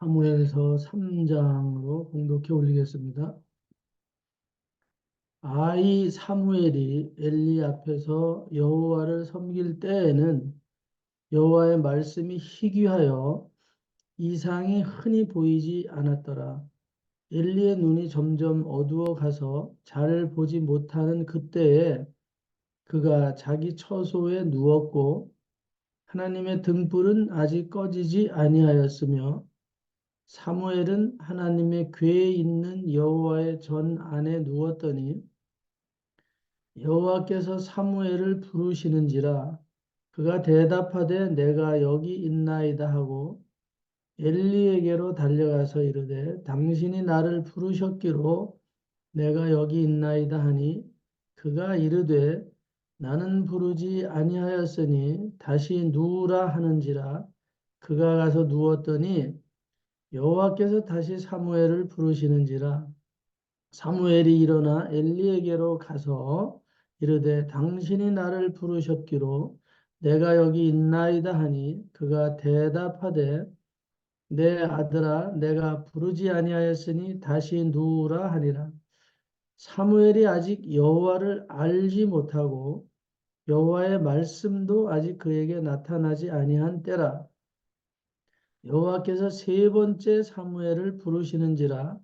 사무엘서 3장으로 공독해 올리겠습니다. 아이 사무엘이 엘리 앞에서 여호와를 섬길 때에는 여호와의 말씀이 희귀하여 이상이 흔히 보이지 않았더라. 엘리의 눈이 점점 어두워 가서 잘 보지 못하는 그때에 그가 자기 처소에 누웠고 하나님의 등불은 아직 꺼지지 아니하였으며 사무엘은 하나님의 궤에 있는 여호와의 전 안에 누웠더니 여호와께서 사무엘을 부르시는지라 그가 대답하되 내가 여기 있나이다 하고 엘리에게로 달려가서 이르되 당신이 나를 부르셨기로 내가 여기 있나이다 하니 그가 이르되 나는 부르지 아니하였으니 다시 누우라 하는지라 그가 가서 누웠더니 여호와께서 다시 사무엘을 부르시는지라 사무엘이 일어나 엘리에게로 가서 이르되 당신이 나를 부르셨기로 내가 여기 있나이다 하니 그가 대답하되 내 아들아 내가 부르지 아니하였으니 다시 누우라 하니라. 사무엘이 아직 여호와를 알지 못하고 여호와의 말씀도 아직 그에게 나타나지 아니한 때라. 여호와께서 세 번째 사무엘을 부르시는지라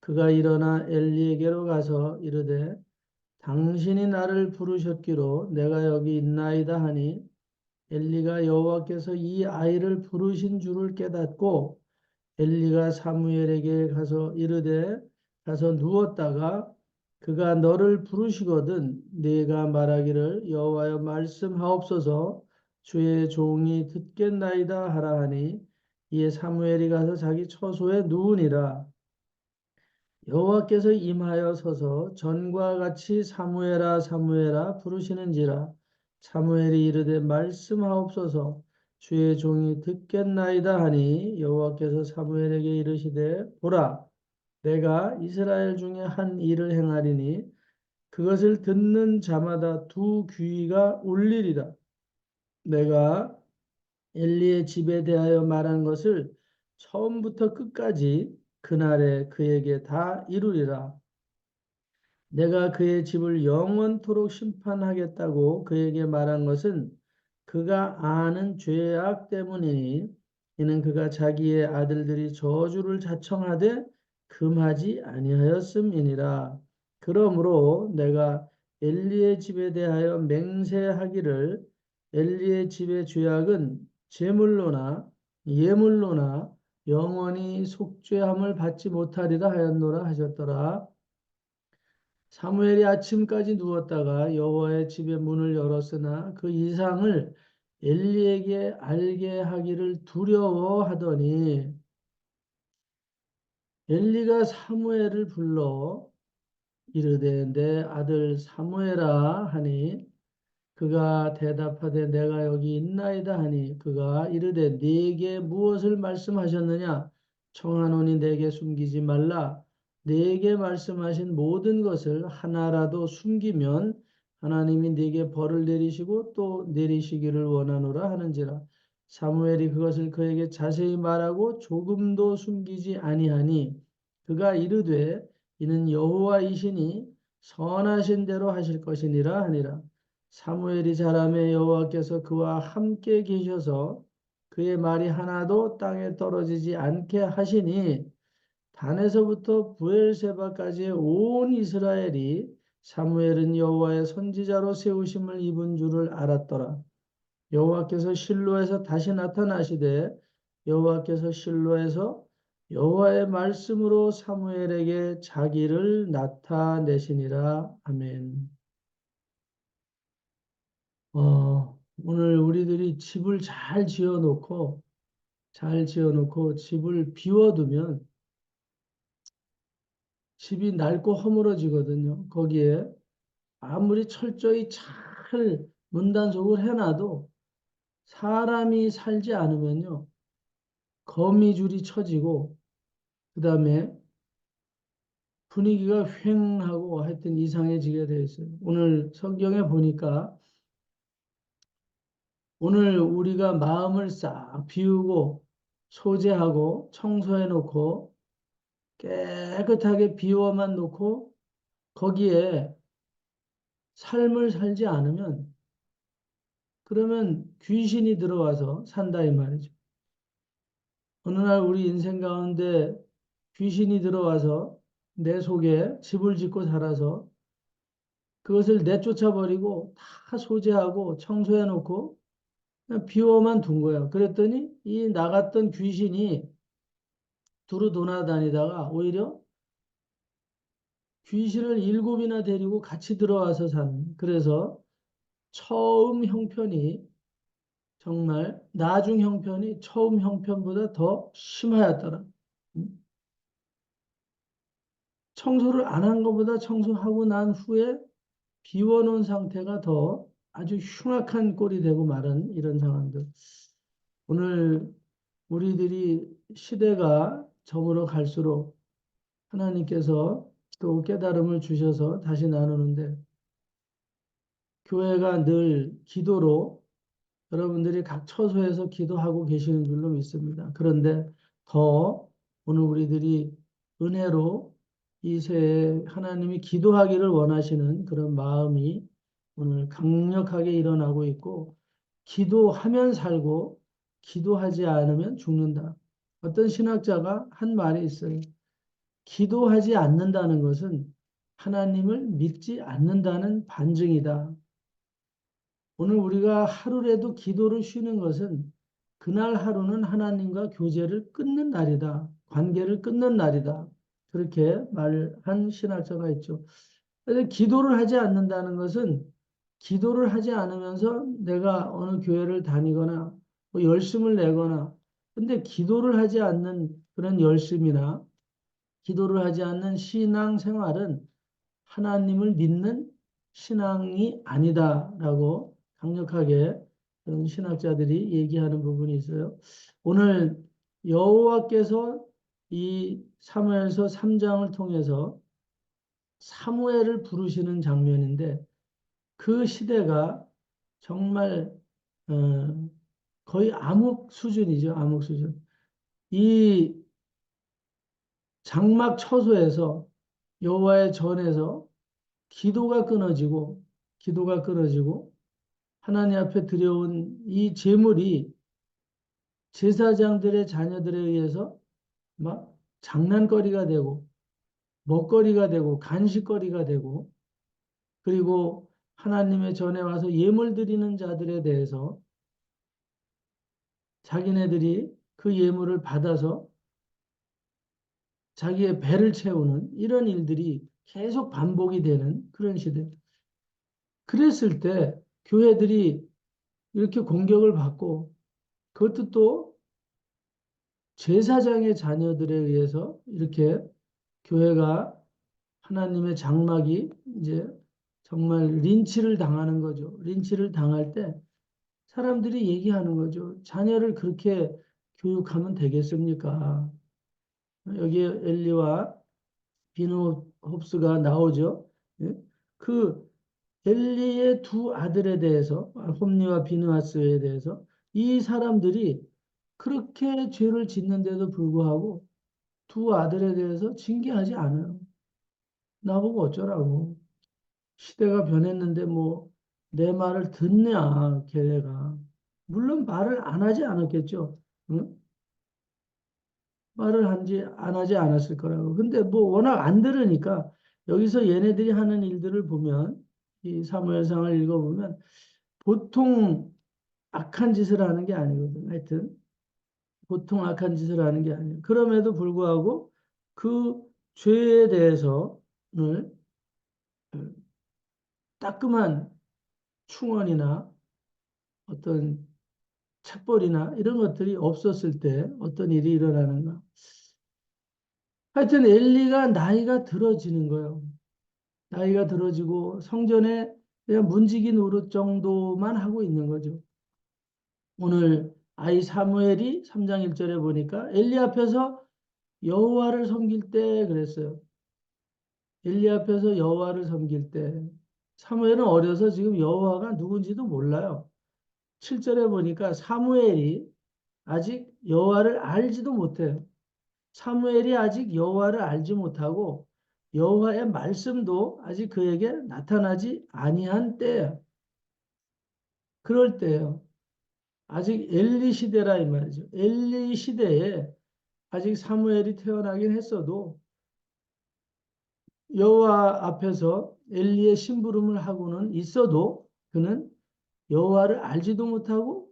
그가 일어나 엘리에게로 가서 이르되 당신이 나를 부르셨기로 내가 여기 있나이다 하니 엘리가 여호와께서 이 아이를 부르신 줄을 깨닫고 엘리가 사무엘에게 가서 이르되 가서 누웠다가 그가 너를 부르시거든 네가 말하기를 여호와여 말씀하옵소서 주의 종이 듣겠나이다 하라 하니 이에 사무엘이 가서 자기 처소에 누우니라. 여호와께서 임하여 서서 전과 같이 사무엘아 사무엘아 부르시는지라 사무엘이 이르되 말씀하옵소서 주의 종이 듣겠나이다 하니 여호와께서 사무엘에게 이르시되 보라 내가 이스라엘 중에 한 일을 행하리니 그것을 듣는 자마다 두 귀가 울리리라. 내가 엘리의 집에 대하여 말한 것을 처음부터 끝까지 그날에 그에게 다 이루리라. 내가 그의 집을 영원토록 심판하겠다고 그에게 말한 것은 그가 아는 죄악 때문이니 이는 그가 자기의 아들들이 저주를 자청하되 금하지 아니하였음이니라. 그러므로 내가 엘리의 집에 대하여 맹세하기를 엘리의 집의 죄악은 제물로나 예물로나 영원히 속죄함을 받지 못하리라 하였노라 하셨더라. 사무엘이 아침까지 누웠다가 여호와의 집의 문을 열었으나 그 이상을 엘리에게 알게 하기를 두려워하더니 엘리가 사무엘을 불러 이르되 내 아들 사무엘아 하니 그가 대답하되 내가 여기 있나이다 하니 그가 이르되 네게 무엇을 말씀하셨느냐 청하노니 내게 숨기지 말라 네게 말씀하신 모든 것을 하나라도 숨기면 하나님이 네게 벌을 내리시고 또 내리시기를 원하노라 하는지라 사무엘이 그것을 그에게 자세히 말하고 조금도 숨기지 아니하니 그가 이르되 이는 여호와이시니 선하신 대로 하실 것이니라 하니라 사무엘이 자라매 여호와께서 그와 함께 계셔서 그의 말이 하나도 땅에 떨어지지 않게 하시니 단에서부터 부엘세바까지의 온 이스라엘이 사무엘은 여호와의 선지자로 세우심을 입은 줄을 알았더라. 여호와께서 실로에서 다시 나타나시되 여호와께서 실로에서 여호와의 말씀으로 사무엘에게 자기를 나타내시니라. 아멘. 오늘 우리들이 집을 잘 지어놓고 집을 비워두면 집이 낡고 허물어지거든요. 거기에 아무리 철저히 잘 문단속을 해놔도 사람이 살지 않으면요. 거미줄이 쳐지고 그 다음에 분위기가 휑하고 하여튼 이상해지게 되어 있어요. 오늘 성경에 보니까 오늘 우리가 마음을 싹 비우고 소재하고 청소해 놓고 깨끗하게 비워만 놓고 거기에 삶을 살지 않으면 그러면 귀신이 들어와서 산다 이 말이죠. 어느 날 우리 인생 가운데 귀신이 들어와서 내 속에 집을 짓고 살아서 그것을 내쫓아 버리고 다 소재하고 청소해 놓고 그냥 비워만 둔 거예요. 그랬더니 이 나갔던 귀신이 두루 돌아다니다가 오히려 귀신을 일곱이나 데리고 같이 들어와서 사는. 그래서 처음 형편이 정말 나중 형편이 처음 형편보다 더 심하였더라. 음? 청소를 안 한 것보다 청소하고 난 후에 비워놓은 상태가 더 아주 흉악한 꼴이 되고 말은 이런 상황들. 오늘 우리들이 시대가 저물어 갈수록 하나님께서 또 깨달음을 주셔서 다시 나누는데 교회가 늘 기도로 여러분들이 각 처소에서 기도하고 계시는 줄로 믿습니다. 그런데 더 오늘 우리들이 은혜로 이 새해 하나님이 기도하기를 원하시는 그런 마음이 오늘 강력하게 일어나고 있고 기도하면 살고 기도하지 않으면 죽는다. 어떤 신학자가 한 말이 있어요. 기도하지 않는다는 것은 하나님을 믿지 않는다는 반증이다. 오늘 우리가 하루라도 기도를 쉬는 것은 그날 하루는 하나님과 교제를 끊는 날이다. 관계를 끊는 날이다. 그렇게 말한 신학자가 있죠. 그래서 기도를 하지 않는다는 것은 기도를 하지 않으면서 내가 어느 교회를 다니거나 뭐 열심을 내거나 근데 기도를 하지 않는 그런 열심이나 기도를 하지 않는 신앙 생활은 하나님을 믿는 신앙이 아니다라고 강력하게 그런 신학자들이 얘기하는 부분이 있어요. 오늘 여호와께서 이 사무엘서 3장을 통해서 사무엘을 부르시는 장면인데 그 시대가 정말 거의 암흑 수준이죠. 암흑 수준. 이 장막 처소에서 여호와의 전에서 기도가 끊어지고 하나님 앞에 드려온 이 제물이 제사장들의 자녀들에 의해서 막 장난거리가 되고 먹거리가 되고 간식거리가 되고 그리고 하나님의 전에 와서 예물 드리는 자들에 대해서 자기네들이 그 예물을 받아서 자기의 배를 채우는 이런 일들이 계속 반복이 되는 그런 시대. 그랬을 때 교회들이 이렇게 공격을 받고 그것도 또 제사장의 자녀들에 의해서 이렇게 교회가 하나님의 장막이 이제 정말 린치를 당하는 거죠. 린치를 당할 때 사람들이 얘기하는 거죠. 자녀를 그렇게 교육하면 되겠습니까? 여기에 엘리와 비누 홉스가 나오죠. 예? 그 엘리의 두 아들에 대해서 홈리와 비느하스에 대해서 이 사람들이 그렇게 죄를 짓는데도 불구하고 두 아들에 대해서 징계하지 않아요. 나보고 어쩌라고. 시대가 변했는데 뭐 내 말을 듣냐 걔네가. 물론 말을 안 하지 않았겠죠. 응? 말을 안 하지 않았을 거라고. 근데 뭐 워낙 안 들으니까 여기서 얘네들이 하는 일들을 보면 이 사무엘상을 읽어보면 보통 악한 짓을 하는 게 아니거든. 하여튼 보통 악한 짓을 하는 게 아니에요. 그럼에도 불구하고 그 죄에 대해서는 따끔한 충언이나 어떤 책벌이나 이런 것들이 없었을 때 어떤 일이 일어나는가. 하여튼 엘리가 나이가 들어지는 거예요. 나이가 들어지고 성전에 그냥 문지기 노릇 정도만 하고 있는 거죠. 오늘 아이 사무엘이 3장 1절에 보니까 엘리 앞에서 여호와를 섬길 때 그랬어요. 엘리 앞에서 여호와를 섬길 때 사무엘은 어려서 지금 여호와가 누군지도 몰라요. 7절에 보니까 사무엘이 아직 여호와를 알지도 못해요. 사무엘이 아직 여호와를 알지 못하고 여호와의 말씀도 아직 그에게 나타나지 아니한 때예요. 그럴 때예요. 아직 엘리 시대라 이 말이죠. 엘리 시대에 아직 사무엘이 태어나긴 했어도 여호와 앞에서 엘리의 심부름을 하고는 있어도 그는 여호와를 알지도 못하고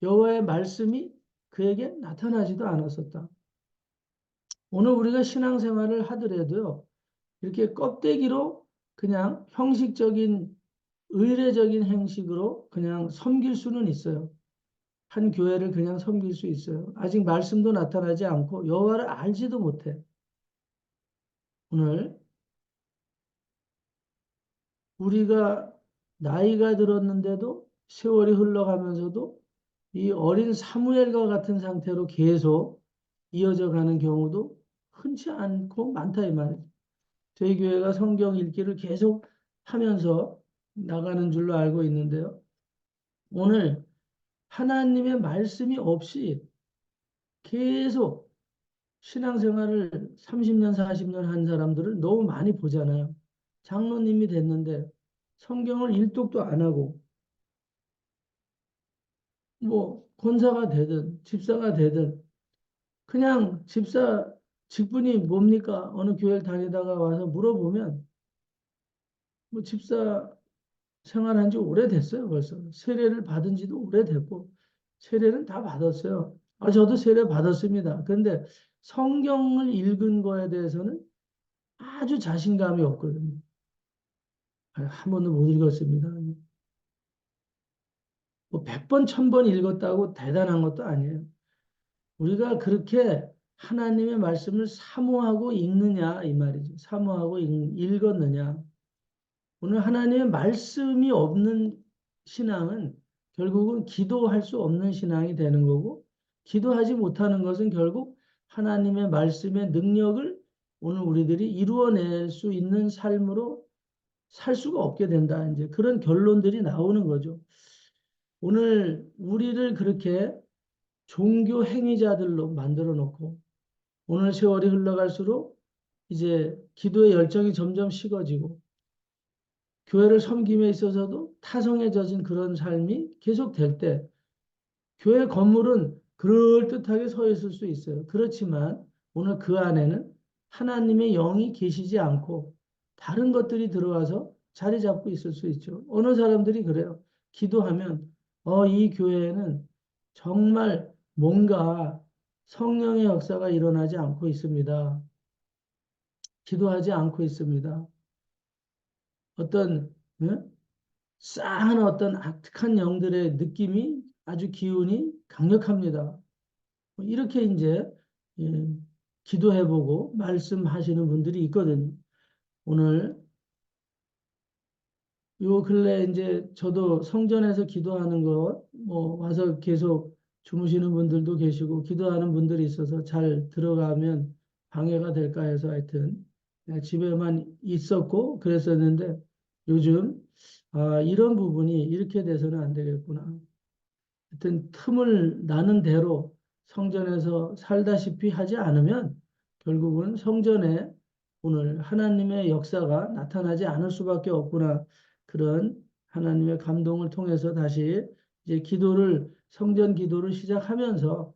여호와의 말씀이 그에게 나타나지도 않았었다. 오늘 우리가 신앙생활을 하더라도요. 이렇게 껍데기로 그냥 형식적인 의례적인 행식으로 그냥 섬길 수는 있어요. 한 교회를 그냥 섬길 수 있어요. 아직 말씀도 나타나지 않고 여호와를 알지도 못해. 오늘 우리가 나이가 들었는데도 세월이 흘러가면서도 이 어린 사무엘과 같은 상태로 계속 이어져 가는 경우도 흔치 않고 많다 이 말이죠. 저희 교회가 성경 읽기를 계속 하면서 나가는 줄로 알고 있는데요. 오늘 하나님의 말씀이 없이 계속 신앙생활을 30년, 40년 한 사람들을 너무 많이 보잖아요. 장로님이 됐는데 성경을 일독도 안 하고 뭐 권사가 되든 집사가 되든 그냥 집사 직분이 뭡니까? 어느 교회를 다니다가 와서 물어보면 뭐 집사 생활한 지 오래됐어요, 벌써. 세례를 받은 지도 오래됐고, 세례는 다 받았어요. 저도 세례 받았습니다. 그런데 성경을 읽은 거에 대해서는 아주 자신감이 없거든요. 한 번도 못 읽었습니다. 뭐 100번, 1000번 읽었다고 대단한 것도 아니에요. 우리가 그렇게 하나님의 말씀을 사모하고 읽느냐, 이 말이죠. 사모하고 읽었느냐. 오늘 하나님의 말씀이 없는 신앙은 결국은 기도할 수 없는 신앙이 되는 거고, 기도하지 못하는 것은 결국 하나님의 말씀의 능력을 오늘 우리들이 이루어낼 수 있는 삶으로 살 수가 없게 된다. 이제 그런 결론들이 나오는 거죠. 오늘 우리를 그렇게 종교 행위자들로 만들어 놓고, 오늘 세월이 흘러갈수록 이제 기도의 열정이 점점 식어지고, 교회를 섬김에 있어서도 타성에 젖은 그런 삶이 계속될 때 교회 건물은 그럴듯하게 서 있을 수 있어요. 그렇지만 오늘 그 안에는 하나님의 영이 계시지 않고 다른 것들이 들어와서 자리 잡고 있을 수 있죠. 어느 사람들이 그래요. 기도하면 이 교회에는 정말 뭔가 성령의 역사가 일어나지 않고 있습니다. 기도하지 않고 있습니다. 어떤 싸한 어떤 악한 영들의 느낌이 아주 기운이 강력합니다. 이렇게 이제 예, 기도해보고 말씀하시는 분들이 있거든요. 오늘 요 근래 이제 저도 성전에서 기도하는 거 뭐 와서 계속 주무시는 분들도 계시고 기도하는 분들이 있어서 잘 들어가면 방해가 될까 해서 하여튼 그냥 집에만 있었고 그랬었는데 요즘 이런 부분이 이렇게 돼서는 안 되겠구나. 하여튼 틈을 나는 대로 성전에서 살다시피 하지 않으면 결국은 성전에 오늘 하나님의 역사가 나타나지 않을 수밖에 없구나. 그런 하나님의 감동을 통해서 다시 이제 성전 기도를 시작하면서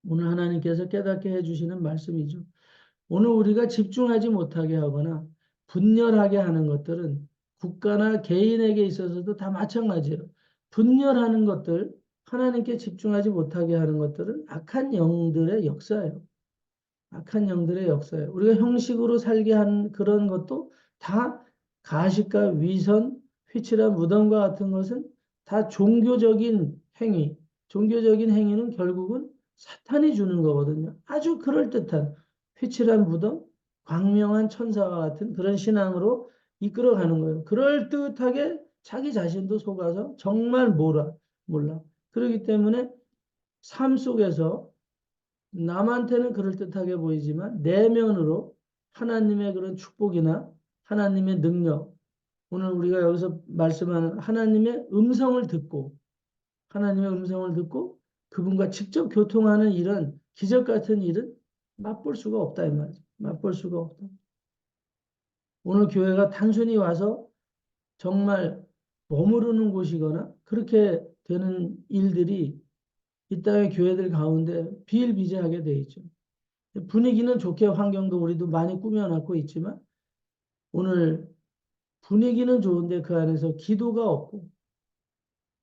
오늘 하나님께서 깨닫게 해주시는 말씀이죠. 오늘 우리가 집중하지 못하게 하거나 분열하게 하는 것들은 국가나 개인에게 있어서도 다 마찬가지예요. 분열하는 것들, 하나님께 집중하지 못하게 하는 것들은 악한 영들의 역사예요. 악한 영들의 역사예요. 우리가 형식으로 살게 한 그런 것도 다 가식과 위선, 휘칠한 무덤과 같은 것은 다 종교적인 행위. 종교적인 행위는 결국은 사탄이 주는 거거든요. 아주 그럴듯한 휘칠한 무덤, 광명한 천사와 같은 그런 신앙으로 이끌어가는 거예요. 그럴듯하게 자기 자신도 속아서 정말 몰라. 그렇기 때문에 삶 속에서 남한테는 그럴듯하게 보이지만 내면으로 하나님의 그런 축복이나 하나님의 능력, 오늘 우리가 여기서 말씀하는 하나님의 음성을 듣고 그분과 직접 교통하는 이런 기적 같은 일은 맛볼 수가 없다 이 말이죠. 맛볼 수가 없다. 오늘 교회가 단순히 와서 정말 머무르는 곳이거나 그렇게 되는 일들이 이 땅의 교회들 가운데 비일비재하게 돼 있죠. 분위기는 좋게 환경도 우리도 많이 꾸며놨고 있지만 오늘 분위기는 좋은데 그 안에서 기도가 없고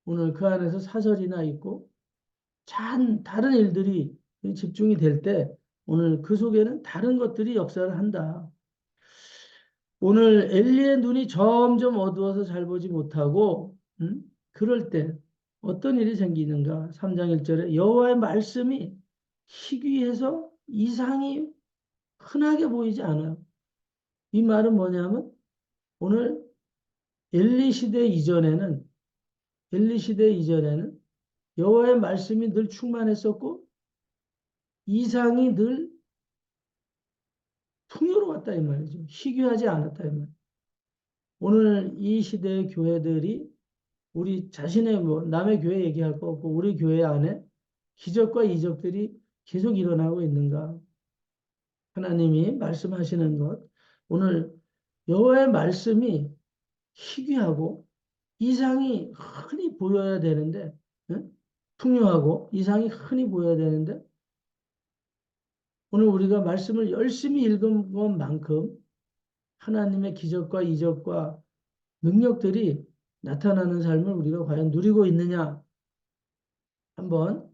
오늘 그 안에서 사설이나 있고 다른 일들이 집중이 될 때 오늘 그 속에는 다른 것들이 역사를 한다. 오늘 엘리의 눈이 점점 어두워서 잘 보지 못하고 그럴 때 어떤 일이 생기는가? 3장 1절에 여호와의 말씀이 희귀해서 이상이 흔하게 보이지 않아요. 이 말은 뭐냐면 오늘 엘리 시대 이전에는 엘리 시대 이전에는 여호와의 말씀이 늘 충만했었고 이상이 늘 풍요로웠다 이 말이죠. 희귀하지 않았다 이 말. 오늘 이 시대의 교회들이 우리 자신의 뭐 남의 교회 얘기할 거 없고 우리 교회 안에 기적과 이적들이 계속 일어나고 있는가? 하나님이 말씀하시는 것 오늘 여호와의 말씀이 희귀하고 이상이 흔히 보여야 되는데 응? 풍요하고 이상이 흔히 보여야 되는데 오늘 우리가 말씀을 열심히 읽은 것만큼 하나님의 기적과 이적과 능력들이 나타나는 삶을 우리가 과연 누리고 있느냐? 한번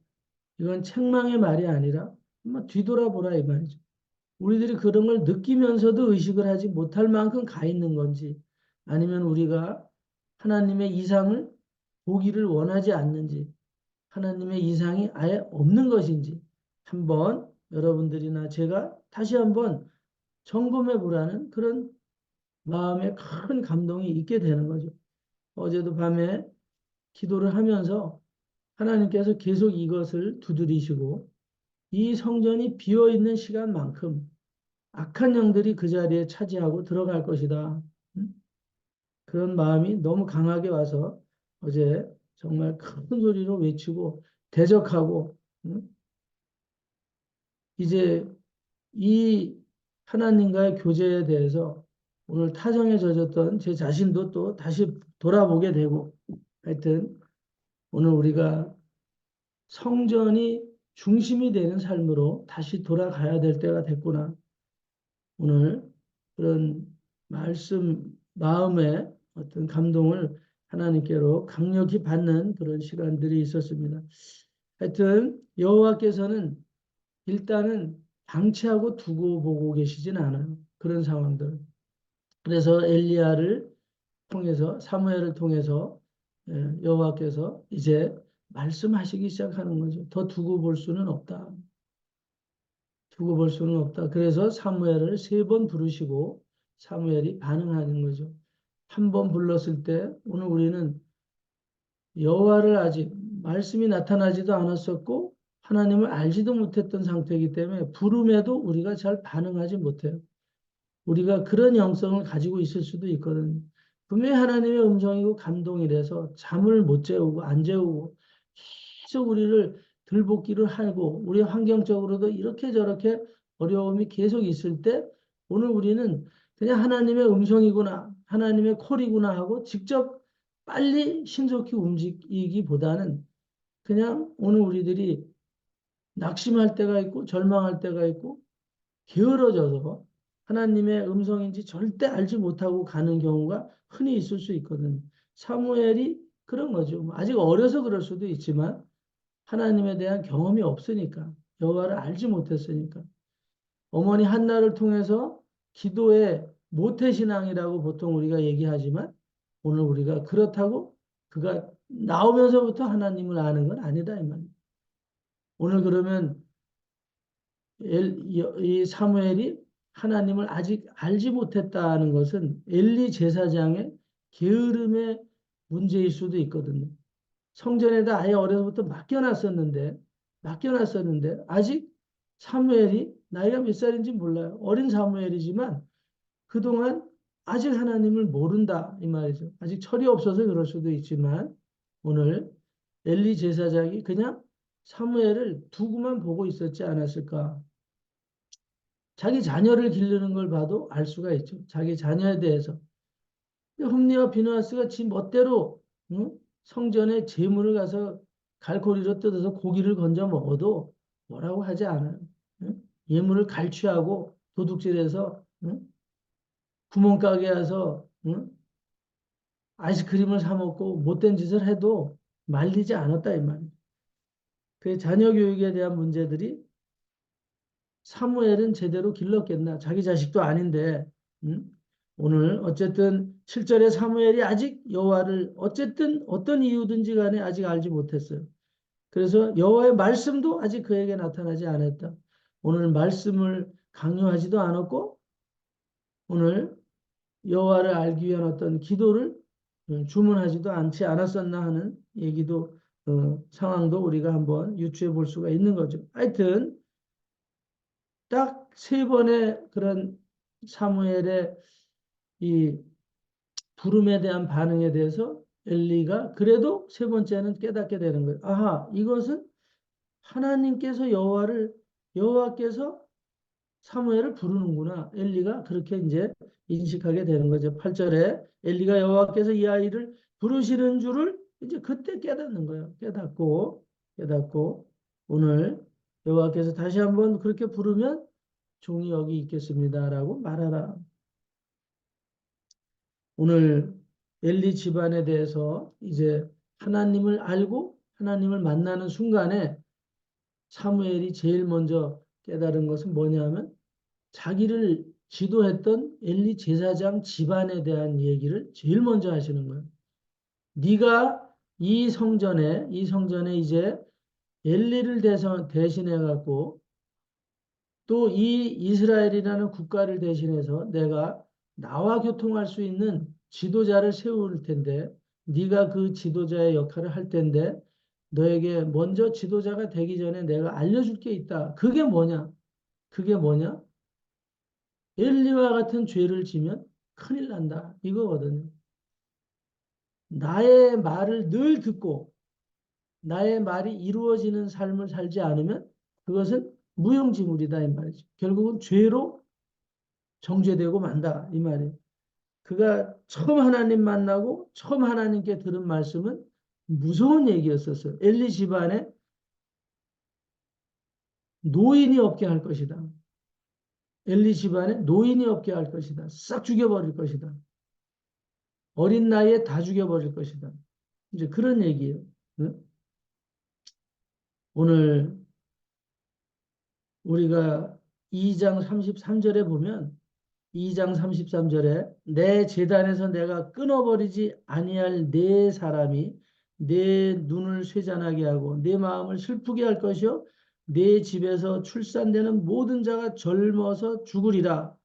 이건 책망의 말이 아니라 한번 뒤돌아보라 이 말이죠. 우리들이 그런 걸 느끼면서도 의식을 하지 못할 만큼 가 있는 건지 아니면 우리가 하나님의 이상을 보기를 원하지 않는지 하나님의 이상이 아예 없는 것인지 한번 여러분들이나 제가 다시 한번 점검해 보라는 그런 마음에 큰 감동이 있게 되는 거죠. 어제도 밤에 기도를 하면서 하나님께서 계속 이것을 두드리시고 이 성전이 비어 있는 시간만큼 악한 영들이 그 자리에 차지하고 들어갈 것이다. 그런 마음이 너무 강하게 와서 어제 정말 큰 소리로 외치고 대적하고 이제 이 하나님과의 교제에 대해서 오늘 타성에 젖었던 제 자신도 또 다시 돌아보게 되고 하여튼 오늘 우리가 성전이 중심이 되는 삶으로 다시 돌아가야 될 때가 됐구나. 오늘 그런 말씀, 마음의 어떤 감동을 하나님께로 강력히 받는 그런 시간들이 있었습니다. 하여튼 여호와께서는 일단은 방치하고 두고 보고 계시진 않아요. 그런 상황들. 그래서 엘리야를 통해서 사무엘을 통해서 여호와께서 이제 말씀하시기 시작하는 거죠. 더 두고 볼 수는 없다. 두고 볼 수는 없다. 그래서 사무엘을 3번 부르시고 사무엘이 반응하는 거죠. 한 번 불렀을 때 오늘 우리는 여호와를 아직 말씀이 나타나지도 않았었고 하나님을 알지도 못했던 상태이기 때문에 부름에도 우리가 잘 반응하지 못해요. 우리가 그런 영성을 가지고 있을 수도 있거든요. 분명히 하나님의 음성이고 감동이라서 잠을 못 재우고 안 재우고 계속 우리를 들볶이를 하고 우리 환경적으로도 이렇게 저렇게 어려움이 계속 있을 때 오늘 우리는 그냥 하나님의 음성이구나 하나님의 콜이구나 하고 직접 빨리 신속히 움직이기보다는 그냥 오늘 우리들이 낙심할 때가 있고 절망할 때가 있고 게으러져서 하나님의 음성인지 절대 알지 못하고 가는 경우가 흔히 있을 수 있거든요. 사무엘이 그런 거죠. 아직 어려서 그럴 수도 있지만 하나님에 대한 경험이 없으니까 여호와를 알지 못했으니까 어머니 한나를 통해서 기도의 모태신앙이라고 보통 우리가 얘기하지만 오늘 우리가 그렇다고 그가 나오면서부터 하나님을 아는 건 아니다 이 말이에요. 오늘 그러면 이 사무엘이 하나님을 아직 알지 못했다는 것은 엘리 제사장의 게으름의 문제일 수도 있거든요. 성전에다 아예 어려서부터 맡겨놨었는데 아직 사무엘이 나이가 몇 살인지 몰라요. 어린 사무엘이지만 그동안 아직 하나님을 모른다 이 말이죠. 아직 철이 없어서 그럴 수도 있지만 오늘 엘리 제사장이 그냥 사무엘을 두고만 보고 있었지 않았을까? 자기 자녀를 기르는 걸 봐도 알 수가 있죠. 자기 자녀에 대해서. 홈리와 비누아스가 지 멋대로 응? 성전에 제물을 가서 갈고리로 뜯어서 고기를 건져 먹어도 뭐라고 하지 않아요. 응? 예물을 갈취하고 도둑질해서 응? 구멍가게 가서 응? 아이스크림을 사 먹고 못된 짓을 해도 말리지 않았다 이 말이에요. 그 자녀 교육에 대한 문제들이 사무엘은 제대로 길렀겠나? 자기 자식도 아닌데, 응? 오늘 어쨌든 7절에 사무엘이 아직 여호와를 어쨌든 어떤 이유든지 간에 아직 알지 못했어요. 그래서 여호와의 말씀도 아직 그에게 나타나지 않았다. 오늘 말씀을 강요하지도 않았고, 오늘 여호와를 알기 위한 어떤 기도를 주문하지도 않지 않았었나 하는 얘기도 상황도 우리가 한번 유추해 볼 수가 있는 거죠. 하여튼 딱 세 번의 그런 사무엘의 이 부름에 대한 반응에 대해서 엘리가 그래도 세 번째는 깨닫게 되는 거예요. 아하, 이것은 하나님께서 여호와께서 사무엘을 부르는구나. 엘리가 그렇게 이제 인식하게 되는 거죠. 8절에 엘리가 여호와께서 이 아이를 부르시는 줄을 이제 그때 깨닫는 거예요. 깨닫고 오늘 여호와께서 다시 한번 그렇게 부르면 종이 여기 있겠습니다라고 말하라. 오늘 엘리 집안에 대해서 이제 하나님을 알고 하나님을 만나는 순간에 사무엘이 제일 먼저 깨달은 것은 뭐냐면 자기를 지도했던 엘리 제사장 집안에 대한 얘기를 제일 먼저 하시는 거예요. 네가 이 성전에 이제 엘리를 대신해 갖고 또 이 이스라엘이라는 국가를 대신해서 내가 나와 교통할 수 있는 지도자를 세울 텐데 네가 그 지도자의 역할을 할 텐데 너에게 먼저 지도자가 되기 전에 내가 알려줄 게 있다. 그게 뭐냐? 그게 뭐냐? 엘리와 같은 죄를 지면 큰일 난다. 이거거든요. 나의 말을 늘 듣고 나의 말이 이루어지는 삶을 살지 않으면 그것은 무용지물이다 이 말이죠. 결국은 죄로 정죄되고 만다 이 말이에요. 그가 처음 하나님 만나고 처음 하나님께 들은 말씀은 무서운 얘기였었어요. 엘리 집안에 노인이 없게 할 것이다. 엘리 집안에 노인이 없게 할 것이다. 싹 죽여버릴 것이다. 어린 나이에 다 죽여버릴 것이다. 이제 그런 얘기예요. 응? 오늘 우리가 2장 33절에 보면 2장 33절에 내 제단에서 내가 끊어버리지 아니할 네 사람이 내 눈을 쇠잔하게 하고 내 마음을 슬프게 할 것이요 내 집에서 출산되는 모든 자가 젊어서 죽으리라.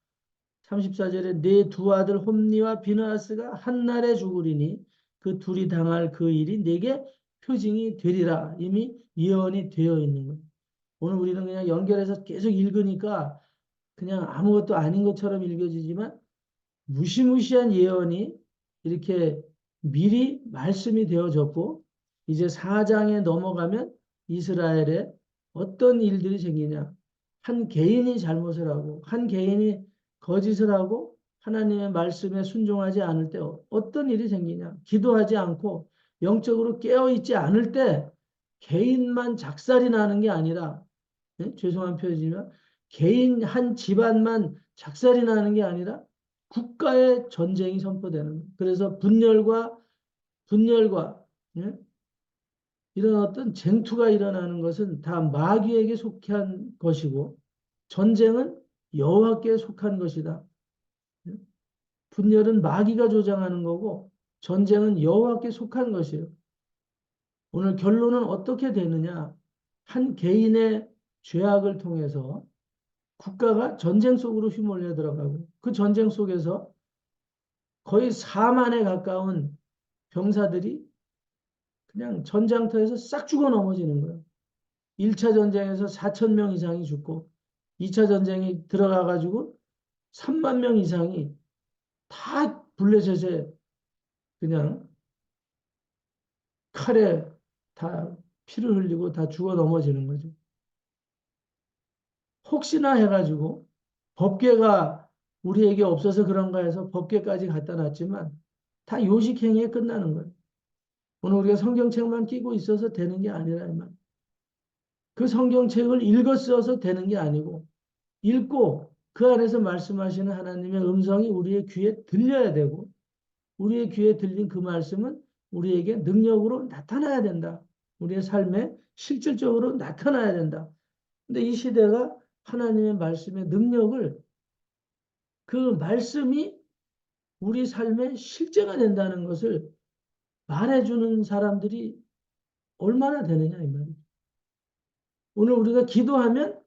34절에 내 두 아들 홈니와 비느하스가 한날에 죽으리니 그 둘이 당할 그 일이 내게 표징이 되리라. 이미 예언이 되어 있는 거예요. 오늘 우리는 그냥 연결해서 계속 읽으니까 그냥 아무것도 아닌 것처럼 읽어지지만 무시무시한 예언이 이렇게 미리 말씀이 되어졌고 이제 4장에 넘어가면 이스라엘에 어떤 일들이 생기냐. 한 개인이 잘못을 하고 한 개인이 거짓을 하고 하나님의 말씀에 순종하지 않을 때 어떤 일이 생기냐. 기도하지 않고 영적으로 깨어있지 않을 때 개인만 작살이 나는 게 아니라 죄송한 표현이지만 개인 한 집안만 작살이 나는 게 아니라 국가의 전쟁이 선포되는 거예요. 그래서 분열과 예? 이런 어떤 쟁투가 일어나는 것은 다 마귀에게 속한 것이고 전쟁은 여호와께 속한 것이다. 예? 분열은 마귀가 조장하는 거고 전쟁은 여호와께 속한 것이에요. 오늘 결론은 어떻게 되느냐? 한 개인의 죄악을 통해서 국가가 전쟁 속으로 휘몰려 들어가고 그 전쟁 속에서 거의 4만에 가까운 병사들이 그냥 전장터에서 싹 죽어 넘어지는 거예요. 1차 전쟁에서 4천 명 이상이 죽고 2차 전쟁이 들어가 가지고 3만 명 이상이 다 블레셋에 그냥 칼에 다 피를 흘리고 다 죽어 넘어지는 거죠. 혹시나 해가지고 법궤가 우리에게 없어서 그런가 해서 법궤까지 갖다 놨지만 다 요식행위에 끝나는 거예요. 오늘 우리가 성경책만 끼고 있어서 되는 게 아니라 이 말. 그 성경책을 읽어 써서 되는 게 아니고 읽고 그 안에서 말씀하시는 하나님의 음성이 우리의 귀에 들려야 되고 우리의 귀에 들린 그 말씀은 우리에게 능력으로 나타나야 된다. 우리의 삶에 실질적으로 나타나야 된다. 근데 이 시대가 하나님의 말씀의 능력을 그 말씀이 우리 삶의 실제가 된다는 것을 말해주는 사람들이 얼마나 되느냐 이 말이에요. 오늘 우리가 기도하면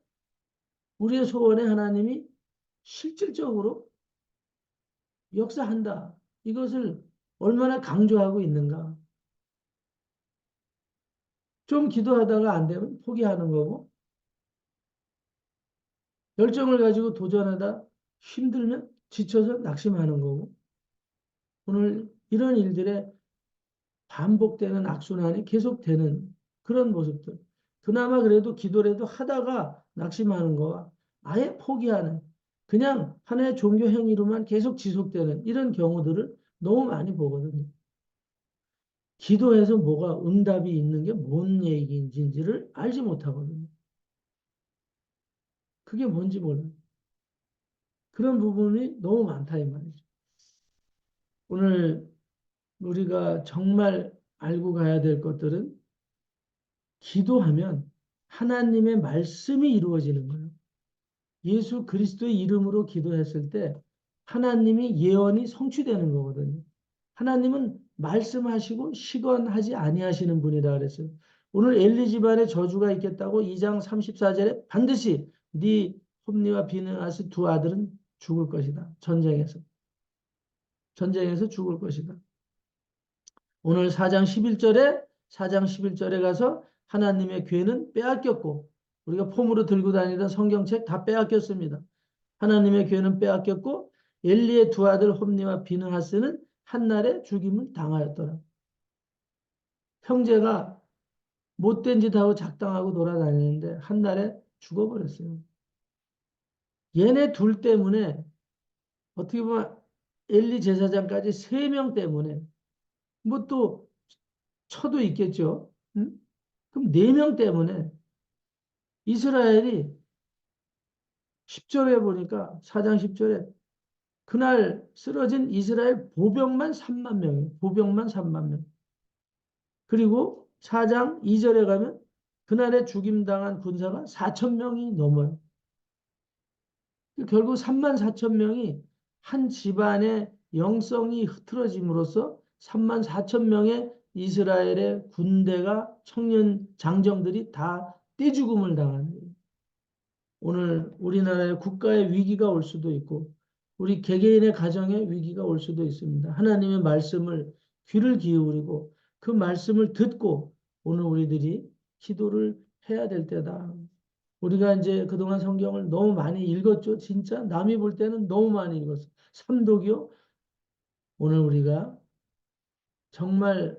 우리의 소원에 하나님이 실질적으로 역사한다. 이것을 얼마나 강조하고 있는가. 좀 기도하다가 안 되면 포기하는 거고 열정을 가지고 도전하다 힘들면 지쳐서 낙심하는 거고 오늘 이런 일들에 반복되는 악순환이 계속되는 그런 모습들. 그나마 그래도 기도라도 하다가 낙심하는 거와 아예 포기하는 그냥 하나의 종교 행위로만 계속 지속되는 이런 경우들을 너무 많이 보거든요. 기도해서 뭐가 응답이 있는 게 뭔 얘기인지를 알지 못하거든요. 그게 뭔지 몰라요. 그런 부분이 너무 많다 이 말이죠. 오늘 우리가 정말 알고 가야 될 것들은 기도하면 하나님의 말씀이 이루어지는 거예요. 예수 그리스도의 이름으로 기도했을 때 하나님이 예언이 성취되는 거거든요. 하나님은 말씀하시고 시건하지 아니하시는 분이다 그랬어요. 오늘 엘리 집안에 저주가 있겠다고 2장 34절에 반드시 네 홈리와 비느하스 두 아들은 죽을 것이다. 전쟁에서 죽을 것이다. 오늘 4장 11절에 가서 하나님의 괴는 빼앗겼고 우리가 폼으로 들고 다니던 성경책 다 빼앗겼습니다. 하나님의 괴는 빼앗겼고 엘리의 두 아들 홈리와 비느하스는 한날에 죽임을 당하였더라. 형제가 못된 짓 하고 작당하고 돌아다니는데 한날에 죽어버렸어요. 얘네 둘 때문에 어떻게 보면 엘리 제사장까지 세 명 때문에 뭐 또 처도 있겠죠. 응? 그럼 네 명 때문에 이스라엘이 10절에 보니까 4장 10절에 그날 쓰러진 이스라엘 보병만 3만 명이에요. 보병만 3만 명. 그리고 4장 2절에 가면 그날에 죽임당한 군사가 4천 명이 넘어요. 결국 3만 4천 명이 한 집안의 영성이 흐트러짐으로써 3만 4천 명의 이스라엘의 군대가 청년 장정들이 다 떼죽음을 당하는 거예요. 오늘 우리나라의 국가의 위기가 올 수도 있고 우리 개개인의 가정의 위기가 올 수도 있습니다. 하나님의 말씀을 귀를 기울이고 그 말씀을 듣고 오늘 우리들이 기도를 해야 될 때다. 우리가 이제 그동안 성경을 너무 많이 읽었죠. 진짜 남이 볼 때는 너무 많이 읽었어. 삼독이요. 오늘 우리가 정말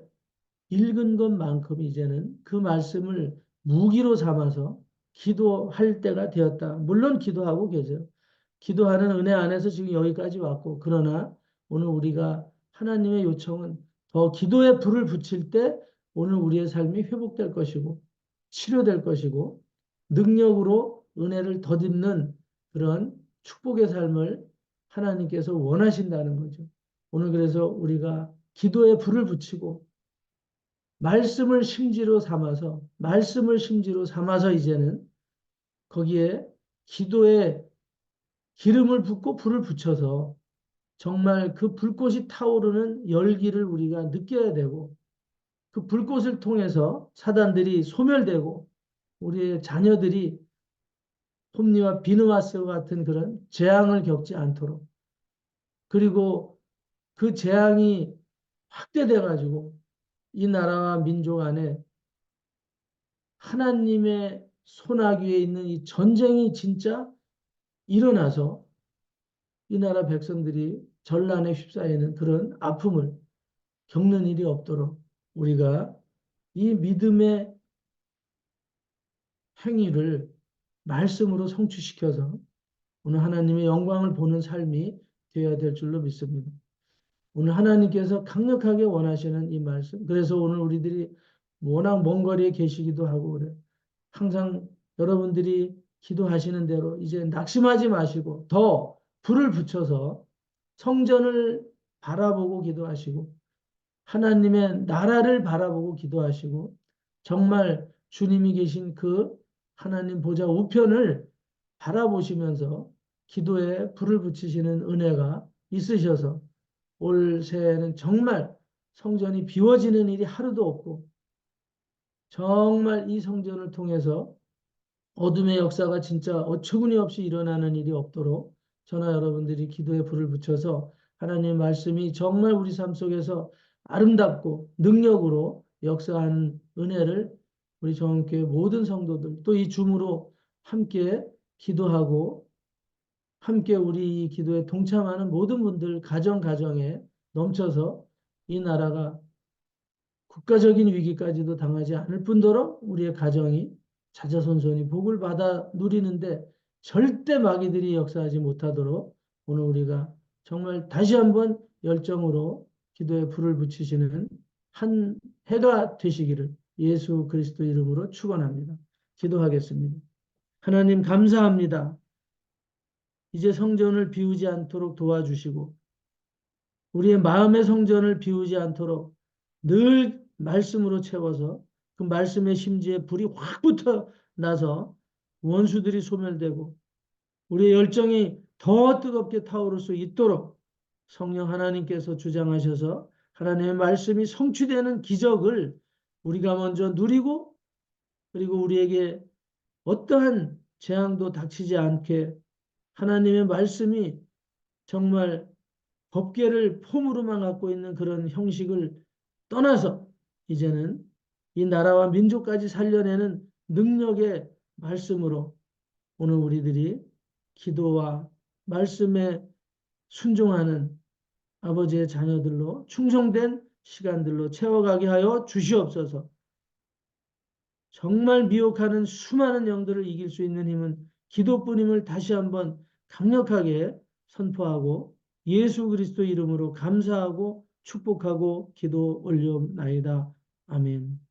읽은 것만큼 이제는 그 말씀을 무기로 삼아서 기도할 때가 되었다. 물론 기도하고 계세요. 기도하는 은혜 안에서 지금 여기까지 왔고, 그러나 오늘 우리가 하나님의 요청은 더 기도에 불을 붙일 때 오늘 우리의 삶이 회복될 것이고, 치료될 것이고, 능력으로 은혜를 덧입는 그런 축복의 삶을 하나님께서 원하신다는 거죠. 오늘 그래서 우리가 기도에 불을 붙이고, 말씀을 심지로 삼아서 이제는 거기에 기도에 기름을 붓고 불을 붙여서 정말 그 불꽃이 타오르는 열기를 우리가 느껴야 되고 그 불꽃을 통해서 사단들이 소멸되고 우리의 자녀들이 홈리와 비느하스와 같은 그런 재앙을 겪지 않도록 그리고 그 재앙이 확대돼 가지고 이 나라와 민족 안에 하나님의 손아귀에 있는 이 전쟁이 진짜 일어나서 이 나라 백성들이 전란에 휩싸이는 그런 아픔을 겪는 일이 없도록 우리가 이 믿음의 행위를 말씀으로 성취시켜서 오늘 하나님의 영광을 보는 삶이 되어야 될 줄로 믿습니다. 오늘 하나님께서 강력하게 원하시는 이 말씀. 그래서 오늘 우리들이 워낙 먼 거리에 계시기도 하고 그래. 항상 여러분들이 기도하시는 대로 이제 낙심하지 마시고 더 불을 붙여서 성전을 바라보고 기도하시고 하나님의 나라를 바라보고 기도하시고 정말 주님이 계신 그 하나님 보좌 우편을 바라보시면서 기도에 불을 붙이시는 은혜가 있으셔서 올 새해는 정말 성전이 비워지는 일이 하루도 없고 정말 이 성전을 통해서 어둠의 역사가 진짜 어처구니 없이 일어나는 일이 없도록 저나 여러분들이 기도에 불을 붙여서 하나님의 말씀이 정말 우리 삶 속에서 아름답고 능력으로 역사하는 은혜를 우리 정원교회 모든 성도들 또 이 줌으로 함께 기도하고 함께 우리 이 기도에 동참하는 모든 분들 가정에 넘쳐서 이 나라가 국가적인 위기까지도 당하지 않을 뿐더러 우리의 가정이 자자손손이 복을 받아 누리는데 절대 마귀들이 역사하지 못하도록 오늘 우리가 정말 다시 한번 열정으로 기도에 불을 붙이시는 한 해가 되시기를 예수 그리스도 이름으로 축원합니다. 기도하겠습니다. 하나님 감사합니다. 이제 성전을 비우지 않도록 도와주시고 우리의 마음의 성전을 비우지 않도록 늘 말씀으로 채워서 그 말씀의 심지에 불이 확 붙어 나서 원수들이 소멸되고 우리의 열정이 더 뜨겁게 타오를 수 있도록 성령 하나님께서 주장하셔서 하나님의 말씀이 성취되는 기적을 우리가 먼저 누리고 그리고 우리에게 어떠한 재앙도 닥치지 않게 하나님의 말씀이 정말 법궤를 폼으로만 갖고 있는 그런 형식을 떠나서 이제는 이 나라와 민족까지 살려내는 능력의 말씀으로 오늘 우리들이 기도와 말씀에 순종하는 아버지의 자녀들로 충성된 시간들로 채워가게 하여 주시옵소서. 정말 미혹하는 수많은 영들을 이길 수 있는 힘은 기도뿐임을 다시 한번 강력하게 선포하고 예수 그리스도 이름으로 감사하고 축복하고 기도 올려옵나이다. 아멘.